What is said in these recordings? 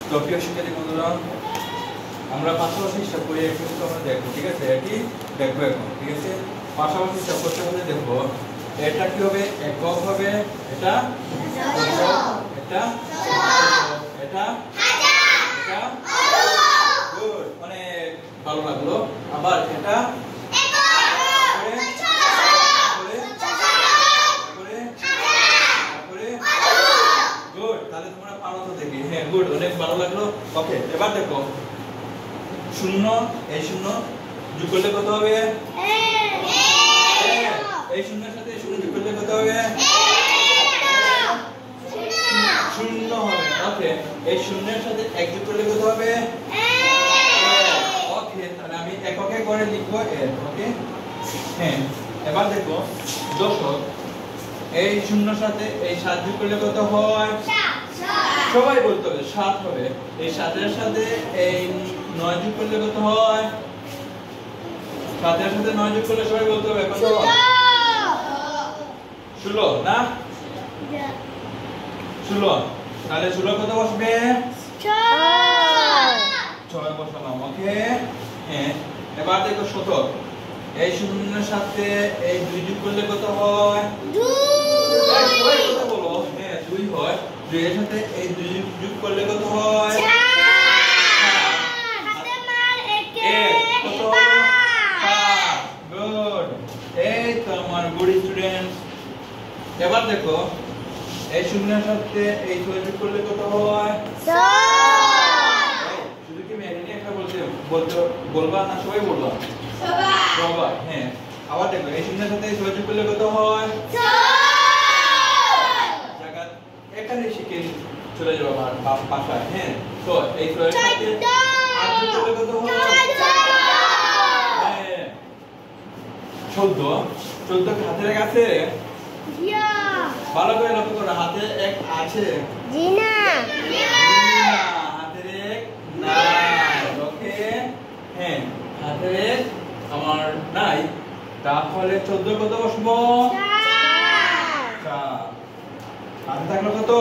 তো প্রিয় শিক্ষার্থী বন্ধুরা, আমরা পাশাপাশি হিসাব করে কিন্তু আমরা দেখবো, ঠিক আছে? এটি দেখবো এখন, ঠিক আছে? পাশাপাশি হিসাব করতে হলে দেখবো এটা কি হবে, একক হবে, এটা এটা এটা এটা গুড, অনেক ভালো লাগলো। আবার এটা গুড, তাহলে তোমরা পারো তো দেখি। হ্যাঁ গুড, অনেক ভালো লাগলো। ওকে, এবার দেখো শূন্য, এই শূন্য যোগ করলে কত হবে? এই শূন্যের সাথে এই শূন্য যোগ করলে কত হবে? শূন্য হবে। ওকে, এই শূন্যের সাথে এক যোগ করলে কত হবে? ওকে, তাহলে আমি এককে করে লিখবো এর। ওকে, হ্যাঁ এবার দেখো দশক, এই শূন্যর সাথে এই 7 যোগ করলে কত হয়? সবাই বলতে হবে 7 হবে। এই 7 এর সাথে এই 9 যোগ করলে কত হয়? 7 এর সাথে 9 যোগ করলে সবাই বলতে হবে কত? 16 না? 16, তাহলে 16 কত বসবে? 6 বসালাম। ওকে, হ্যাঁ এবার দেখো 17, এই শূন্যের সাথে এই 2 যোগ করলে কত হয়? 2। সবাই কত বলো? হ্যাঁ 2 হয়। 2 এর সাথে এই 2 যোগ করলে কত হয়? 4। হাতে মার একে কত হলো? 5। গুড, এই তো আমার গুড স্টুডেন্ট। এবার দেখো এই শূন্যের সাথে এই 6 যোগ করলে কত হয়? 6। শুধু কি মেরিনি একটা বলবা না সবাই বলবা? সবাই। হ্যাঁ আবার দেখো এই শূন্যের সাথে এই 6 যোগ করলে কত হয়? 6। জায়গা এখানে শিখে চলে যাবো আমার পাশায়। হ্যাঁ তো এই 6 এর সাথে 8 যোগ করলে কত হয়? হ্যাঁ 14। 14 কি হাতে রেখে আছে? ভালো করে লক্ষ্য করো, হাতে এক আছে? জি না, হাতে এক নাই। ওকে, হ্যাঁ হাতে এক আমার নাই, তাহলে 14 কত বসবো? 4। হাতে থাকলো কত?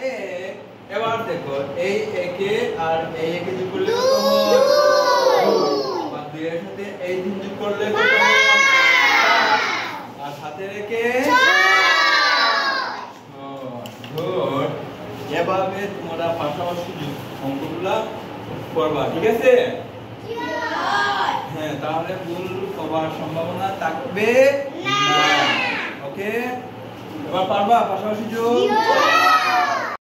1। এবার দেখো এই একে আর এই একে যোগ করলে কত হয়? 2। আর 2 এর সাথে এই 3 যোগ করলে কত হয়? আর সাথে রেখে গুড। এভাবে তোমরা পাশাপাশি অঙ্কগুলা করবা, ঠিক আছে? হ্যাঁ, তাহলে ভুল হওয়ার সম্ভাবনা থাকবে না। ওকে, এবার পারবা পাশাপাশি যোগ?